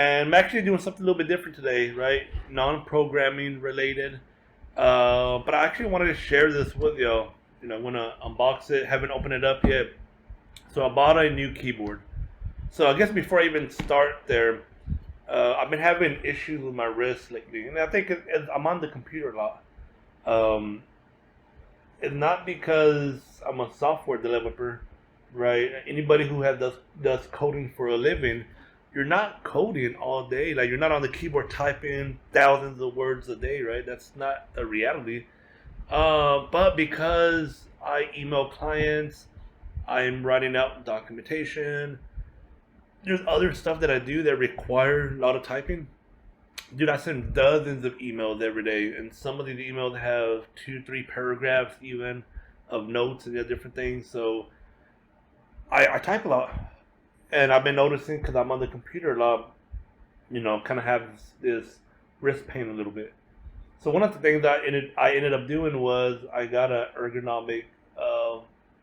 And I'm actually doing something a little bit different today, right? Non-programming related. But I actually wanted to share this with y'all. I'm gonna unbox it. Haven't opened it up yet. So I bought a new keyboard. So I guess before I even start there, I've been having issues with my wrist lately, and I think I'm on the computer a lot. Um, it's not because I'm a software developer, right? Anybody who does coding for a living, you're not coding all day. Like you're not on the keyboard typing thousands of words a day, right? That's not a reality. But because I email clients, I'm writing out documentation. There's other stuff that I do that require a lot of typing. Dude, I send dozens of emails every day, and some of these emails have two, three paragraphs even of notes and different things. So I type a lot, and I've been noticing because I'm on the computer a lot. Kind of have this wrist pain a little bit. So one of the things that I ended up doing was I got an ergonomic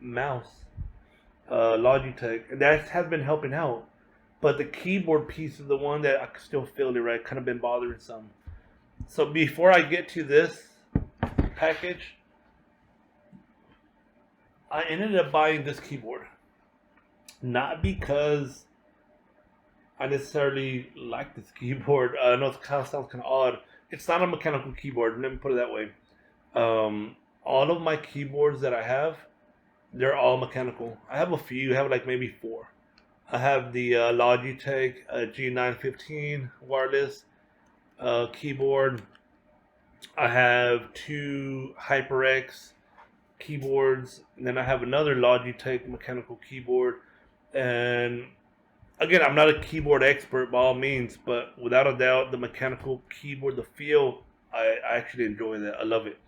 mouse, Logitech, and that has been helping out. But the keyboard piece is the one that I can still feel it, right? Kind of been bothering some. So before I get to this package, I ended up buying this keyboard. Not because I necessarily like this keyboard. I know it kind of sounds kind of odd. It's not a mechanical keyboard. Let me put it that way. All of my keyboards that I have, they're all mechanical. I have a few. I have like maybe four. I have the Logitech G915 wireless keyboard. I have two HyperX keyboards, and then I have another Logitech mechanical keyboard. And again, I'm not a keyboard expert by all means, but without a doubt, the mechanical keyboard, the feel, I actually enjoy that. I love it.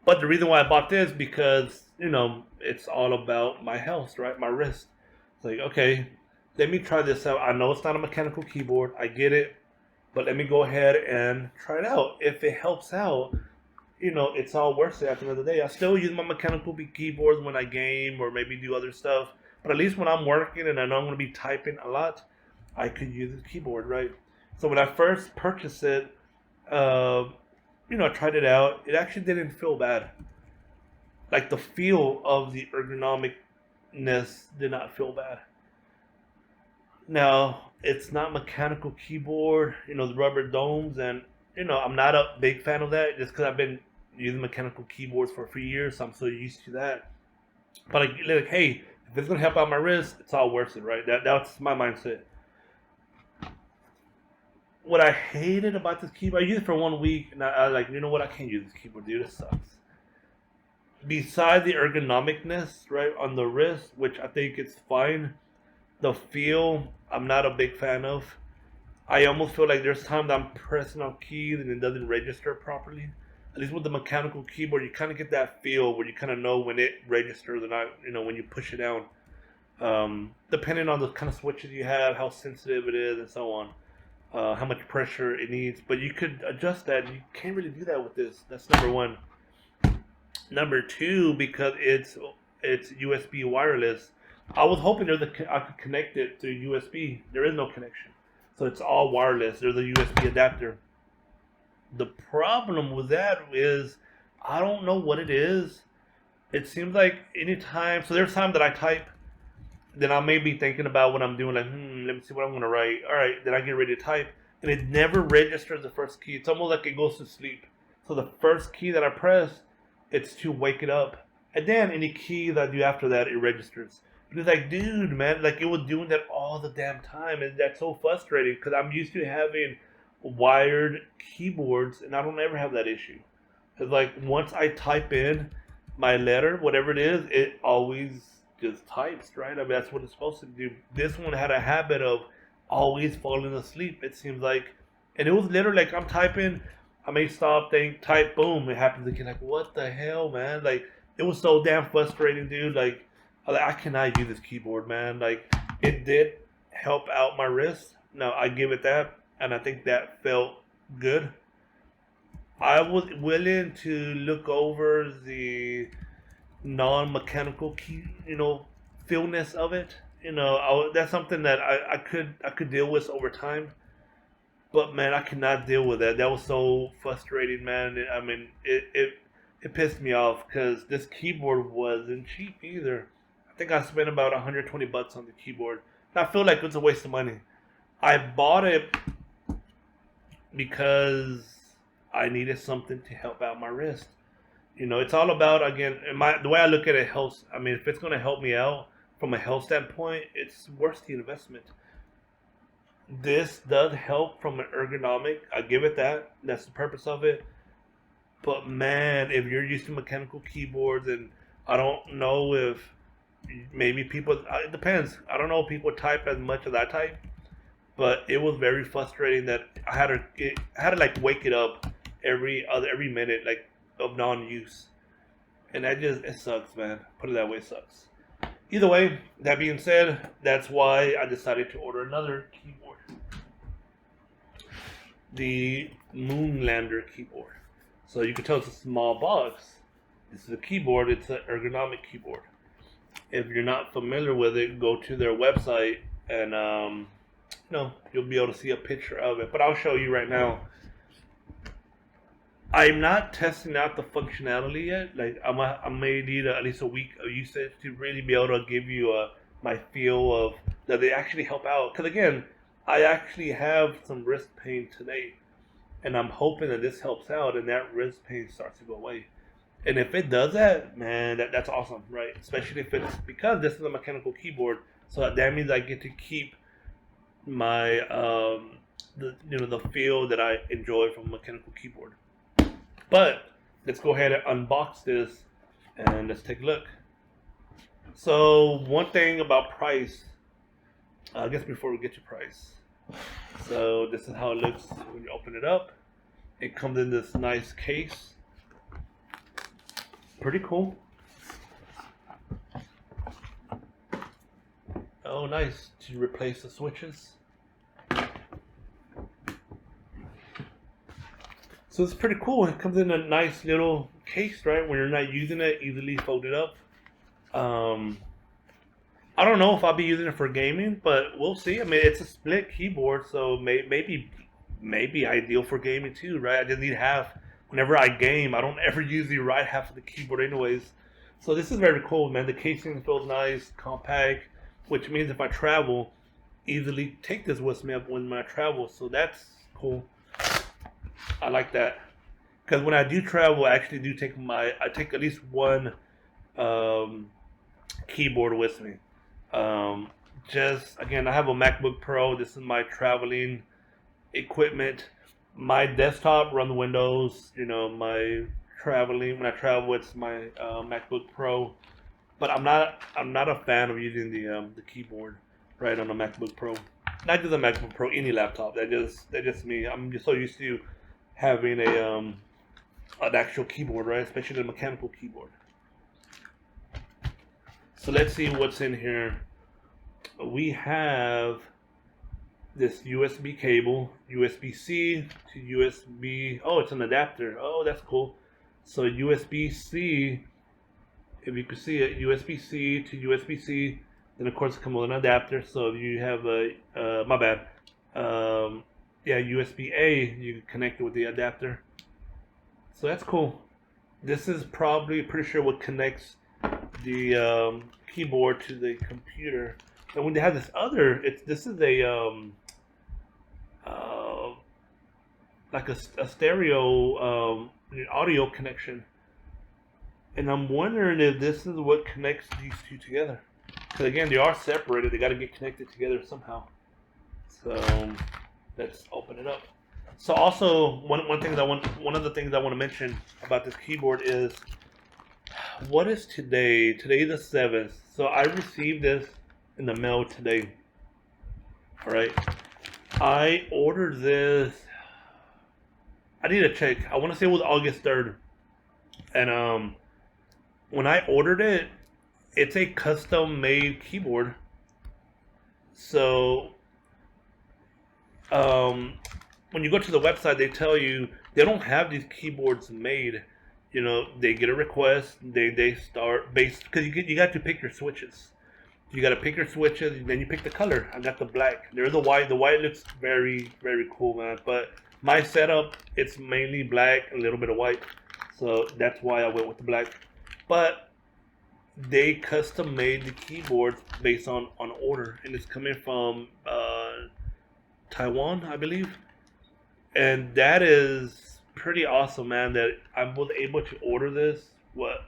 But the reason why I bought this because it's all about my health, right? My wrist. It's like, okay, let me try this out. I know it's not a mechanical keyboard. I get it, but let me go ahead and try it out. If it helps out, it's all worth it at the end of the day. I still use my mechanical keyboards when I game or maybe do other stuff. But at least when I'm working and I know I'm going to be typing a lot, I could use the keyboard, right? So when I first purchased it, uh, I tried it out. It actually didn't feel bad. Like the feel of the ergonomicness did not feel bad. Now, it's not mechanical keyboard, the rubber domes, and I'm not a big fan of that just because I've been using mechanical keyboards for a few years, so I'm so used to that. But like, hey, if it's gonna help out my wrist, it's all worth it, right? That's my mindset. What I hated about this keyboard, I used it for 1 week, and I was like, you know what? I can't use this keyboard, dude. It sucks. Besides the ergonomicness, right, on the wrist, which I think it's fine, the feel, I'm not a big fan of. I almost feel like there's times I'm pressing on keys and it doesn't register properly. At least with the mechanical keyboard, you kind of get that feel where you kind of know when it registers or not, when you push it down. Depending on the kind of switches you have, how sensitive it is, and so on, how much pressure it needs. But you could adjust that. You can't really do that with this. That's number one. Number two, because it's USB wireless. I was hoping I could connect it through USB. There is no connection, so it's all wireless. There's a USB adapter. The problem with that is I don't know what it is. It seems like anytime. So there's time that I type, then I may be thinking about what I'm doing. Like, let me see what I'm gonna write. All right, then I get ready to type, and it never registers the first key. It's almost like it goes to sleep. So the first key that I press, it's to wake it up, and then any key that I do after that, it registers. But it's like, dude, man, like it was doing that all the damn time, and that's so frustrating because I'm used to having wired keyboards, and I don't ever have that issue. It's like once I type in my letter, whatever it is, it always just types, right? I mean, that's what it's supposed to do. This one had a habit of always falling asleep, it seems like. And it was literally like I'm typing, I may stop, think, type, boom, it happens again. Like, what the hell, man? Like, it was so damn frustrating, dude. Like, I cannot use this keyboard, man. Like, it did help out my wrist. No, I give it that. And I think that felt good. I was willing to look over the non-mechanical key, feelness of it. that's something that I could deal with over time. But man, I could not deal with that. That was so frustrating, man. I mean, it pissed me off because this keyboard wasn't cheap either. I think I spent about 120 bucks on the keyboard. And I feel like it's a waste of money. I bought it because I needed something to help out my wrist. It's all about, again, the way I look at it, health. I mean, if it's going to help me out from a health standpoint, it's worth the investment. This does help from an ergonomic. I give it that. That's the purpose of it. But man, if you're used to mechanical keyboards, and I don't know if maybe people, it depends. I don't know if people type as much as I type, but it was very frustrating that I had to like wake it up every minute like of non-use, and it sucks, man. Put it that way, it sucks. Either way, that being said, that's why I decided to order another keyboard, the Moonlander keyboard. So you can tell it's a small box. This is a keyboard. It's an ergonomic keyboard. If you're not familiar with it, go to their website and you'll be able to see a picture of it. But I'll show you right now. I'm not testing out the functionality yet. Like I may need at least a week of usage to really be able to give you my feel of that they actually help out. Because again, I actually have some wrist pain today, and I'm hoping that this helps out and that wrist pain starts to go away. And if it does that, man, that's awesome, right? Especially if it's because this is a mechanical keyboard, so that means I get to keep my the feel that I enjoy from a mechanical keyboard. But let's go ahead and unbox this and let's take a look. So one thing about price, I guess before we get to price. So this is how it looks when you open it up. It comes in this nice case. Pretty cool. Oh, nice. To replace the switches. So it's pretty cool. It comes in a nice little case, right? When you're not using it, easily folded up. I don't know if I'll be using it for gaming, but we'll see. I mean, it's a split keyboard, so maybe ideal for gaming too, right? I just need half. Whenever I game, I don't ever use the right half of the keyboard anyways. So this is very cool, man. The casing feels nice, compact, which means if I travel, easily take this with me when I travel. So that's cool. I like that. Because when I do travel, I actually do I take at least one keyboard with me. Again, I have a MacBook Pro. This is my traveling equipment. My desktop run Windows. My traveling when I travel, it's my MacBook Pro. But I'm not a fan of using the keyboard right on a MacBook Pro. Not just a MacBook Pro, any laptop. That's just me. I'm just so used to having an actual keyboard, right? Especially a mechanical keyboard. So let's see what's in here. We have this USB cable, USB-C to USB. Oh, it's an adapter. Oh, that's cool. So USB-C, if you can see it, USB-C to USB-C. Then of course it comes with an adapter. So if you have my bad. USB-A, you can connect it with the adapter. So that's cool. This is probably pretty sure what connects the keyboard to the computer. And when they have this other, this is a like a stereo audio connection, and I'm wondering if this is what connects these two together. Because again, they are separated; they got to get connected together somehow. So let's open it up. So also one of the things I want to mention about this keyboard is what is today? Today the 7th. So I received this in the mail today. All right. I ordered this. I need to check. I want to say it was August 3rd. And when I ordered it, it's a custom made keyboard. So when you go to the website, they tell you they don't have these keyboards made. They get a request. They start based because you got to pick your switches. You got to pick your switches, and then you pick the color. I got the black. There's the white. The white looks very, very cool, man. But my setup, it's mainly black, a little bit of white. So that's why I went with the black. But they custom made the keyboards based on order, and it's coming from Taiwan, I believe. And that is pretty awesome, man. That I was able to order this, what,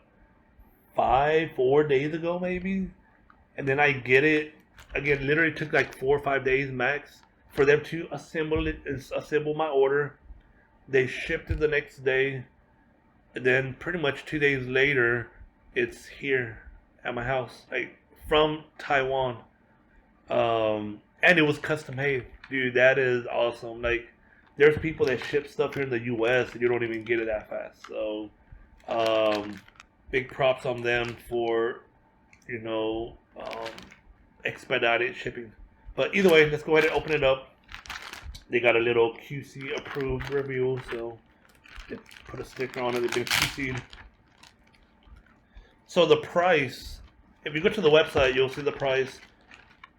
4 days ago, maybe? And then I get it again. Literally took like 4 or 5 days max for them to assemble it and assemble my order. They shipped it the next day, and then pretty much 2 days later, it's here at my house, like from Taiwan. And it was custom made, dude. That is awesome. Like, there's people that ship stuff here in the U.S. and you don't even get it that fast. So, big props on them for, you know, expedited shipping. But either way, let's go ahead and open it up. They got a little QC approved review, so they put a sticker on it. They've been QC'd. So the price, if you go to the website, you'll see the price.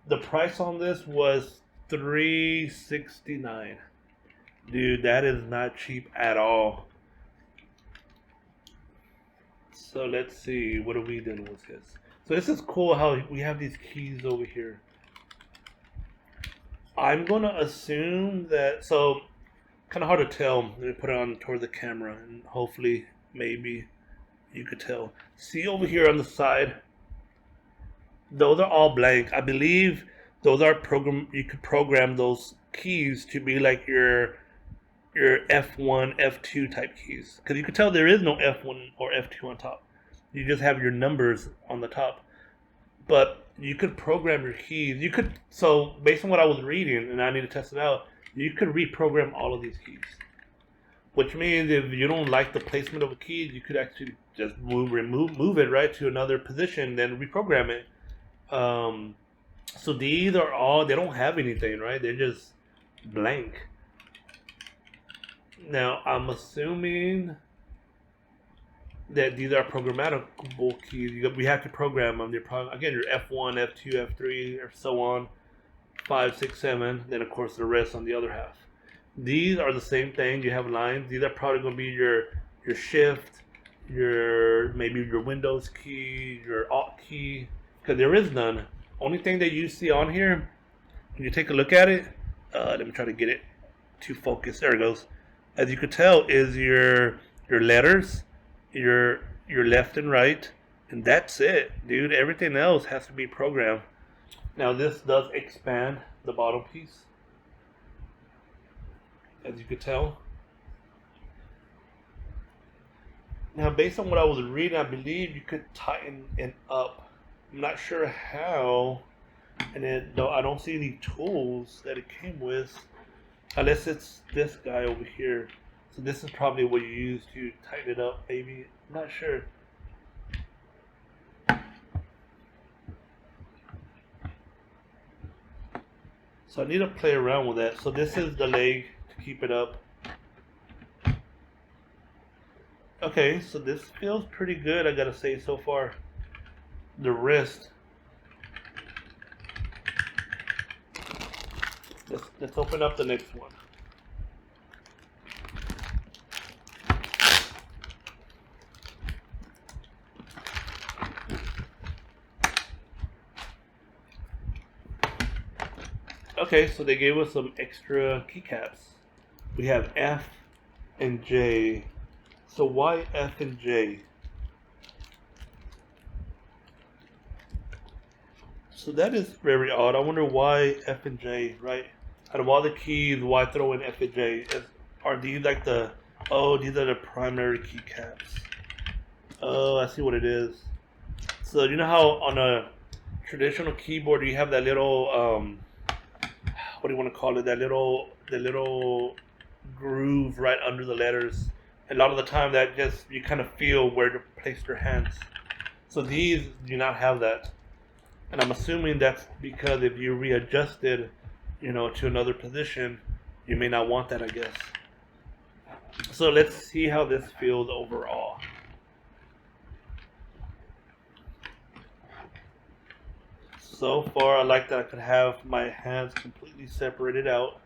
The price on this was $369. Dude, that is not cheap at all. So let's see, what are we doing with this? So this is cool how we have these keys over here. I'm gonna assume that, so kind of hard to tell. Let me put it on toward the camera, and hopefully, maybe you could tell. See over here on the side, those are all blank. I believe those are program. You could program those keys to be like your F1, F2 type keys, because you could tell there is no F1 or F2 on top. You just have your numbers on the top. But you could program your keys. You could, so based on what I was reading, and I need to test it out, you could reprogram all of these keys. Which means if you don't like the placement of a key, you could actually just move it right to another position, then reprogram it. So these are all, they don't have anything, right? They're just blank. Now, I'm assuming that these are programmable keys. We have to program them. Again, your F1, F2, F3, or so on, 5, 6, 7. Then, of course, the rest on the other half. These are the same thing. You have lines. These are probably going to be your shift, maybe your Windows key, your Alt key, because there is none. Only thing that you see on here, when you take a look at it, let me try to get it to focus. There it goes. As you could tell, is your letters, your left and right, and that's it, dude. Everything else has to be programmed. Now this does expand the bottom piece, as you could tell. Now, based on what I was reading, I believe you could tighten it up. I'm not sure how, and though I don't see any tools that it came with, unless it's this guy over here. So this is probably what you use to tighten it up, maybe. I'm not sure. So I need to play around with that. So this is the leg to keep it up. Okay, so this feels pretty good, I gotta say, so far. The wrist. Let's open up the next one. Okay, so they gave us some extra keycaps. We have F and J. So why F and J? So that is very odd. I wonder why F and J, right? Out of all the keys, why throw in F and J? Are these like these are the primary keycaps. Oh, I see what it is. So you know how on a traditional keyboard you have that little what do you want to call it? The little groove right under the letters. A lot of the time that just, you kind of feel where to place your hands. So these do not have that. And I'm assuming that's because if you readjust it, to another position, you may not want that, I guess. So let's see how this feels overall. So far, I like that I could have my hands completely separated out.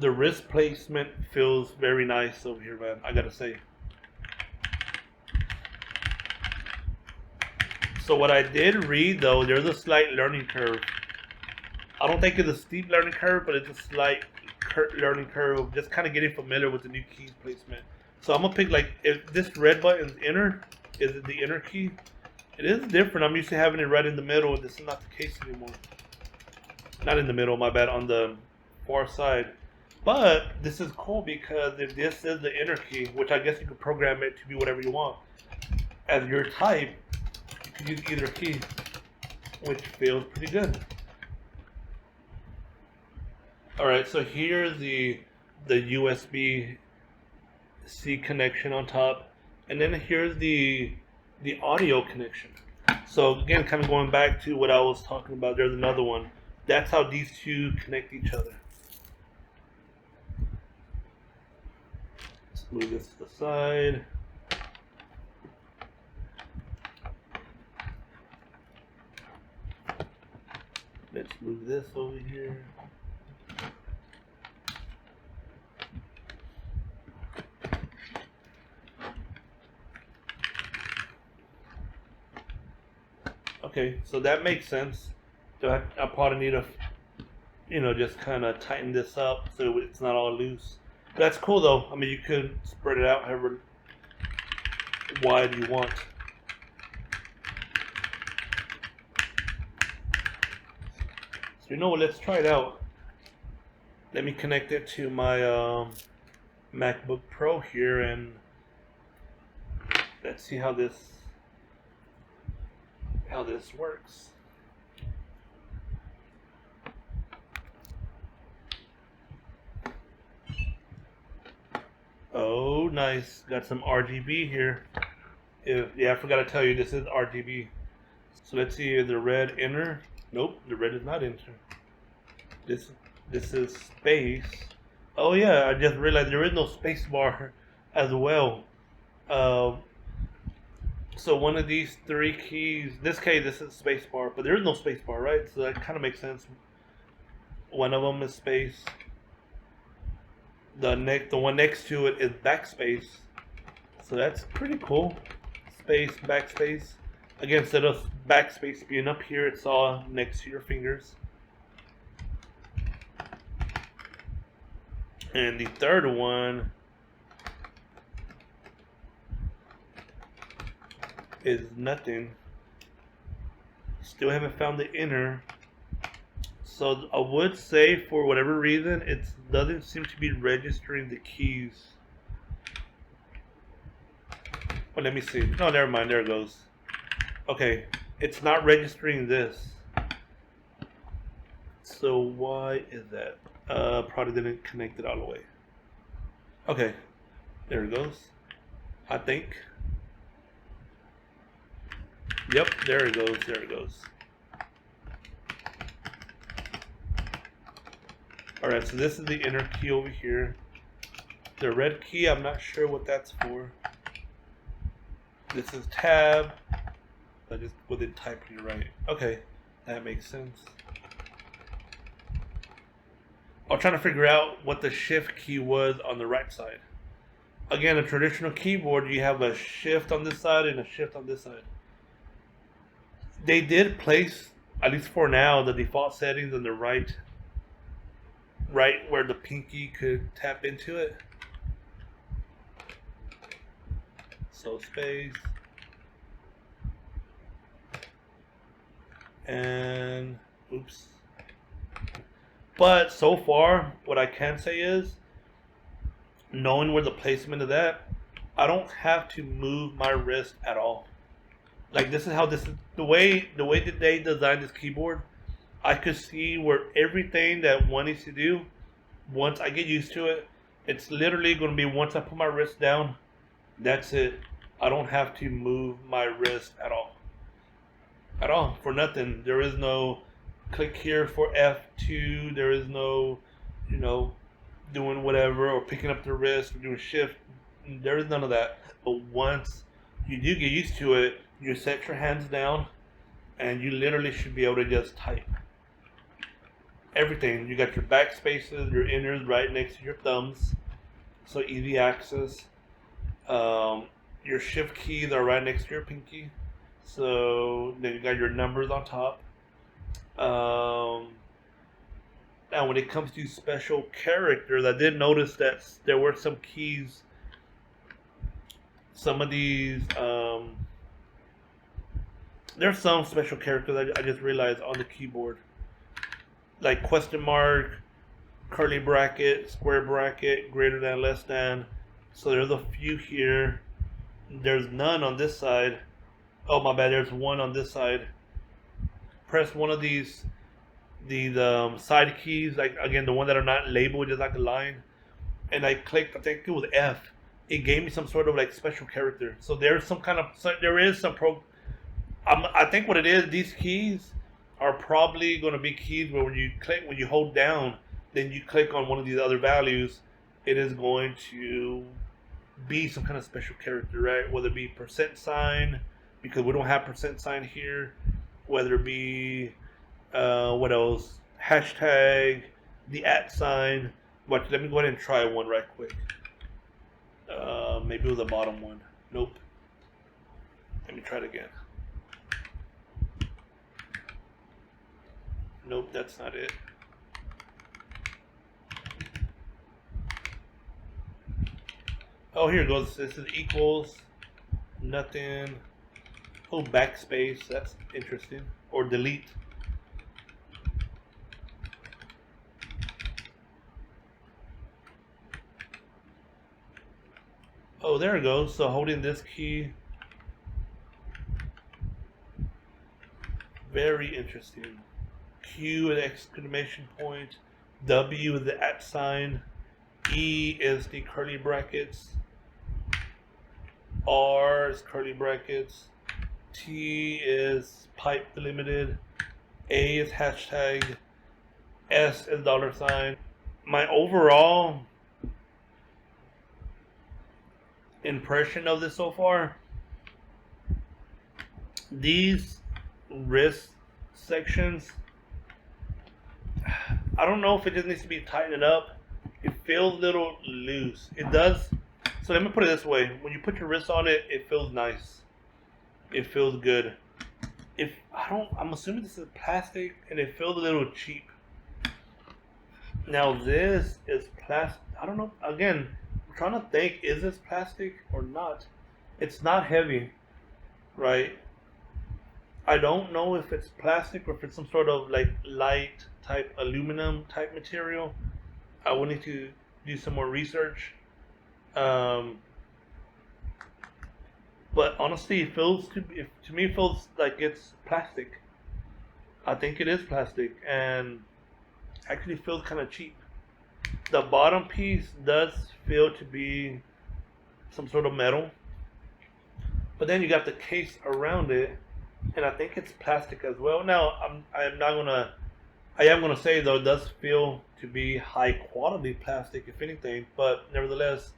The wrist placement feels very nice over here, man. I gotta say. So what I did read, though, there's a slight learning curve. I don't think it's a steep learning curve, but it's a slight learning curve. Just kind of getting familiar with the new keys placement. So I'm gonna pick, like, if this red button is inner, is it the inner key? It is different. I'm used to having it right in the middle. This is not the case anymore. Not in the middle, my bad, on the far side. But this is cool because if this is the inner key, which I guess you could program it to be whatever you want, as your type, you can use either key, which feels pretty good. Alright, so here's the USB-C connection on top, and then here's the audio connection. So again, kind of going back to what I was talking about, there's another one. That's how these two connect each other. Let's move this to the side. Let's move this over here. Okay, so that makes sense. So I probably need to, just kind of tighten this up so it's not all loose. But that's cool though. I mean, you could spread it out however wide you want. So you know what? Let's try it out. Let me connect it to my MacBook Pro here, and let's see how this works. Oh, nice. Got some RGB here. I forgot to tell you, this is RGB. So let's see, the red inner. Nope, the red is not inner. This is space. Oh yeah, I just realized there is no space bar as well. So one of these three keys, this is space bar, but there is no space bar, right? So that kind of makes sense. One of them is space. The one next to it is backspace. So that's pretty cool. Space, backspace. Again, instead of backspace being up here, it's all next to your fingers. And the third one is nothing. Still haven't found the inner. So I would say, for whatever reason, it doesn't seem to be registering the keys. Well, let me see. No, never mind. There it goes. Okay, it's not registering this. So why is that? Probably didn't connect it all the way. Okay, there it goes. I think. Yep, there it goes. There it goes. Alright, so this is the inner key over here. The red key, I'm not sure what that's for. This is tab. I just wasn't typing it right. Okay, that makes sense. I'm trying to figure out what the shift key was on the right side. Again, a traditional keyboard, you have a shift on this side and a shift on this side. They did place, at least for now, the default settings on the right where the pinky could tap into it. So space. And oops. But so far, what I can say is, knowing where the placement of that, I don't have to move my wrist at all. Like, this is how this is, the way that they designed this keyboard, I could see where everything that one needs to do, once I get used to it, it's literally going to be once I put my wrist down, that's it. I don't have to move my wrist at all. At all, for nothing. There is no click here for F2. There is no, doing whatever or picking up the wrist or doing shift. There is none of that. But once you do get used to it, You set your hands down, and you literally should be able to just type everything. You got your back spaces, your inners right next to your thumbs, so easy access. Your shift keys are right next to your pinky, so then you got your numbers on top. Now, when it comes to special characters, I did notice that there were some keys. Some of these, there's some special characters I just realized on the keyboard, like question mark, curly bracket, square bracket, greater than, less than. So there's a few here. There's none on this side. Oh my bad, there's one on this side. Press one of these side keys, like again the one that are not labeled, just like a line, and I clicked. I think it was F. It gave me some sort of like special character. So there's some kind of there is some I think what it is. These keys are probably going to be keys where when you hold down, then you click on one of these other values, it is going to be some kind of special character, right? Whether it be percent sign, because we don't have percent sign here. Whether it be what else? Hashtag, the @ sign. But let me go ahead and try one right quick. Maybe it was the bottom one. Nope. Let me try it again. Nope, that's not it. Oh, here it goes. This is equals, nothing. Oh, backspace. That's interesting. Or delete. Oh, there it goes. So holding this key. Very interesting. Q is the exclamation point. W is the @ sign. E is the curly brackets. R is curly brackets. T is pipe delimited. A is hashtag. S is $sign. My overall impression of this so far, these wrist sections, I don't know if it just needs to be tightened up. It feels a little loose. It does. So let me put it this way: when you put your wrist on it, it feels nice. It feels good. I'm assuming this is plastic, and it feels a little cheap. Now this is plastic. I don't know. Again, I'm trying to think: is this plastic or not? It's not heavy, right? I don't know if it's plastic or if it's some sort of like light type aluminum type material. I will need to do some more research. But honestly, it feels to me it feels like it's plastic. I think it is plastic, and actually feels kind of cheap. The bottom piece does feel to be some sort of metal, but then you got the case around it, and I think it's plastic as well. Now I am gonna say though, it does feel to be high quality plastic, if anything, but nevertheless,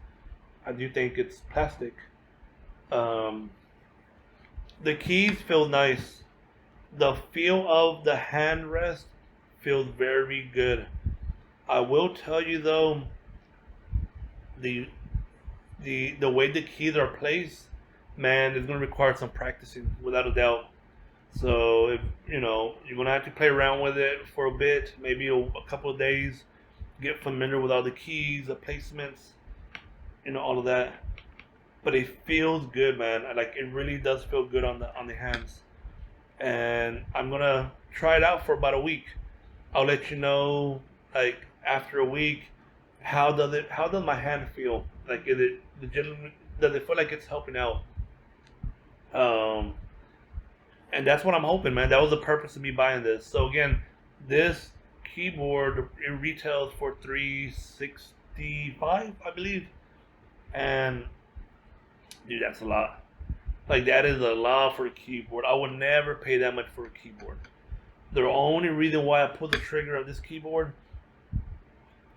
I do think it's plastic. The keys feel nice. The feel of the handrest feels very good. I will tell you though, the way the keys are placed, man, is going to require some practicing, without a doubt. So if you're going to have to play around with it for a bit, maybe a couple of days, get familiar with all the keys, the placements, all of that. But it feels good, man. Like, it really does feel good on the hands. And I'm gonna try it out for about a week. I'll let you know, like, after a week, how does my hand feel? Like, is it legitimately, does it feel like it's helping out? And that's what I'm hoping, man. That was the purpose of me buying this. So again, this keyboard, it retails for $365, I believe. And dude, that's a lot. Like, that is a lot for a keyboard. I would never pay that much for a keyboard. The only reason why I pulled the trigger of this keyboard,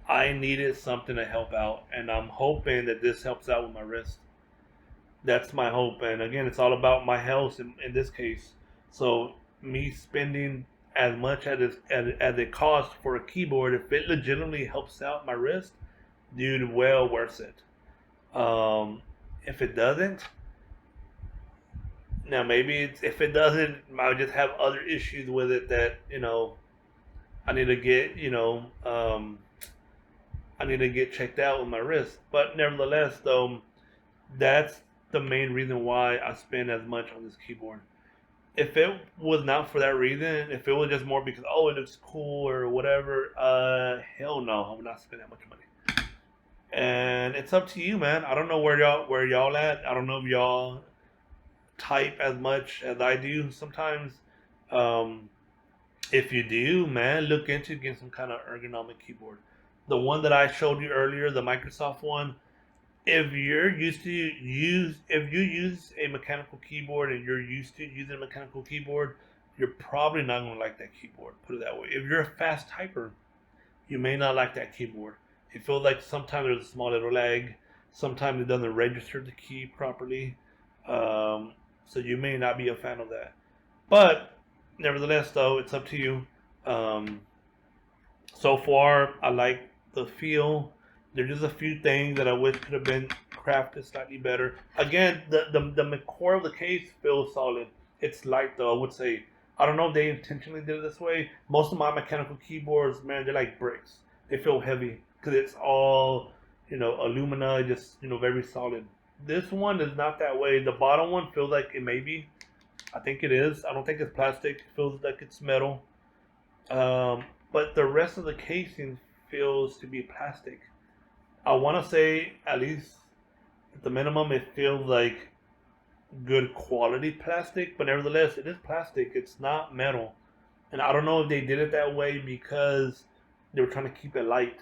I needed something to help out, and I'm hoping that this helps out with my wrist. That's my hope. And again, it's all about my health in this case. So me spending as much as it costs for a keyboard, if it legitimately helps out my wrist, dude, well worth it. If it doesn't, now maybe if it doesn't, I just have other issues with it that I need to get I need to get checked out with my wrist. But nevertheless, though, that's the main reason why I spend as much on this keyboard. If it was not for that reason, if it was just more because it looks cool or whatever, hell no, I would not spend that much money. And it's up to you, man. I don't know where y'all at. I don't know if y'all type as much as I do sometimes. Um, if you do, man, look into getting some kind of ergonomic keyboard. The one that I showed you earlier, the Microsoft one, if you use a mechanical keyboard and you're used to using a mechanical keyboard, you're probably not going to like that keyboard. Put it that way. If you're a fast typer, you may not like that keyboard. It feels like sometimes there's a small little lag. Sometimes it doesn't register the key properly. So you may not be a fan of that. But nevertheless, though, it's up to you. Um, so far, I like the feel. There's just a few things that I wish could have been crafted slightly better. Again, the core of the case feels solid. It's light though, I would say. I don't know if they intentionally did it this way. Most of my mechanical keyboards, man, they're like bricks. They feel heavy because it's all alumina, just very solid. This one is not that way. The bottom one feels like it may be. I think it is. I don't think it's plastic. It feels like it's metal. Um, but the rest of the casing feels to be plastic. I want to say at least at the minimum it feels like good quality plastic, but nevertheless it is plastic. It's not metal, and I don't know if they did it that way because they were trying to keep it light.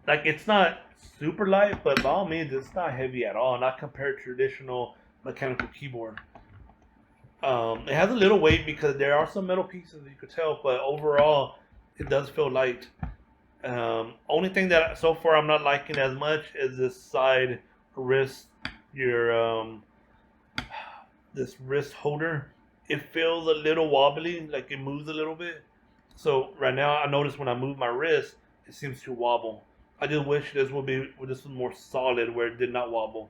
Like it's not super light, but by all means it's not heavy at all. Not compared to traditional mechanical keyboard. It has a little weight because there are some metal pieces you could tell, but overall it does feel light. Only thing that so far I'm not liking as much is this side wrist, your this wrist holder. It feels a little wobbly, like it moves a little bit. So right now I notice when I move my wrist, it seems to wobble. I just wish this was more solid where it did not wobble.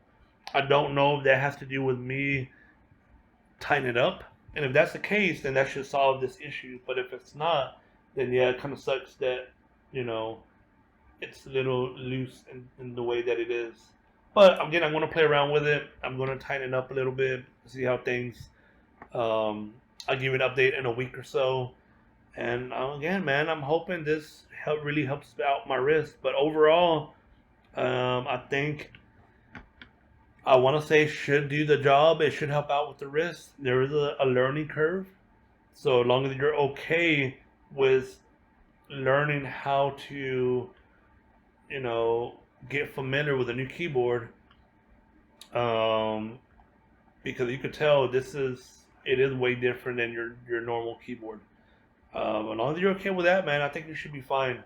I don't know if that has to do with me tightening it up, and if that's the case, then that should solve this issue. But if it's not, then yeah, it kind of sucks that you know it's a little loose in the way that it is. But again, I'm going to play around with it. I'm going to tighten it up a little bit, see how things. I'll give you an update in a week or so. And again, man, I'm hoping this really helps out my wrist. But overall, I think I want to say should do the job. It should help out with the wrist. There is a learning curve. So as long as you're okay with learning how to you know, get familiar with a new keyboard, um, because you could tell it is way different than your normal keyboard. As long as you're okay with that, man, I think you should be fine.